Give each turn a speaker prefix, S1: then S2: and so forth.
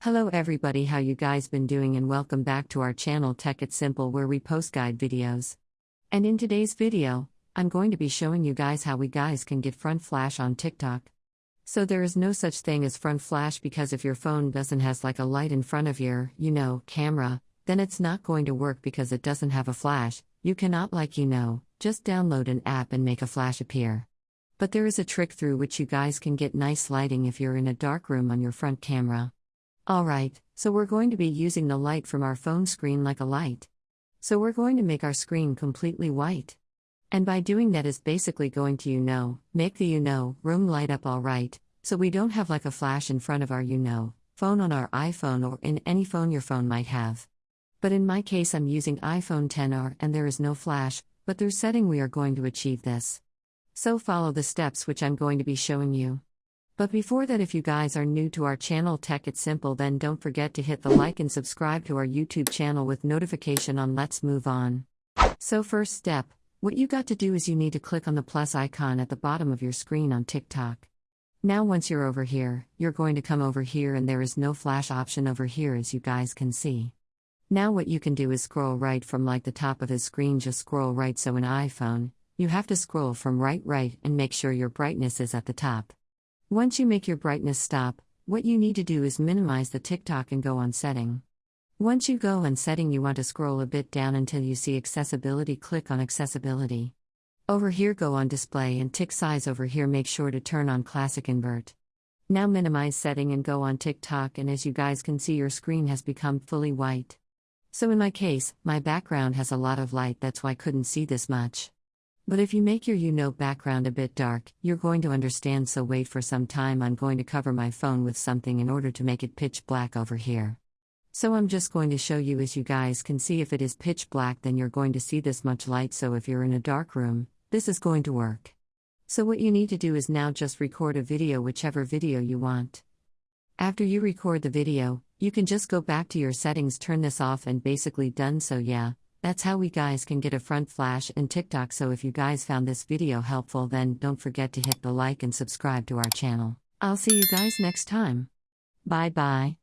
S1: Hello everybody, how you guys been doing, and welcome back to our channel Tech It Simple, where we post guide videos. And in today's video, I'm going to be showing you guys how we guys can get front flash on TikTok. So there is no such thing as front flash, because if your phone doesn't has like a light in front of your, camera, then it's not going to work because it doesn't have a flash. You cannot just download an app and make a flash appear. But there is a trick through which you guys can get nice lighting if you're in a dark room on your front camera. Alright, so we're going to be using the light from our phone screen like a light. So we're going to make our screen completely white. And by doing that is basically going to, make the room light up alright, so we don't have like a flash in front of our phone on our iPhone or in any phone your phone might have. But in my case I'm using iPhone XR and there is no flash, but through setting we are going to achieve this. So follow the steps which I'm going to be showing you. But before that, if you guys are new to our channel Tech It Simple, then don't forget to hit the like and subscribe to our YouTube channel with notification on. Let's move on. So first step, what you got to do is you need to click on the plus icon at the bottom of your screen on TikTok. Now once you're over here, you're going to come over here and there is no flash option over here, as you guys can see. Now what you can do is scroll right from like the top of his screen, just scroll right. So in iPhone, you have to scroll from right and make sure your brightness is at the top. Once you make your brightness stop, what you need to do is minimize the TikTok and go on setting. Once you go on setting, you want to scroll a bit down until you see accessibility. Click on accessibility. Over here go on display and tick size. Over here make sure to turn on classic invert. Now minimize setting and go on TikTok, and as you guys can see your screen has become fully white. So in my case, my background has a lot of light, that's why I couldn't see this much. But if you make your background a bit dark, you're going to understand, so wait for some time. I'm going to cover my phone with something in order to make it pitch black over here. So I'm just going to show you, as you guys can see, if it is pitch black then you're going to see this much light. So if you're in a dark room, this is going to work. So what you need to do is now just record a video, whichever video you want. After you record the video, you can just go back to your settings, turn this off, and basically done. So yeah. That's how we guys can get a front flash in TikTok. So if you guys found this video helpful, then don't forget to hit the like and subscribe to our channel. I'll see you guys next time. Bye bye.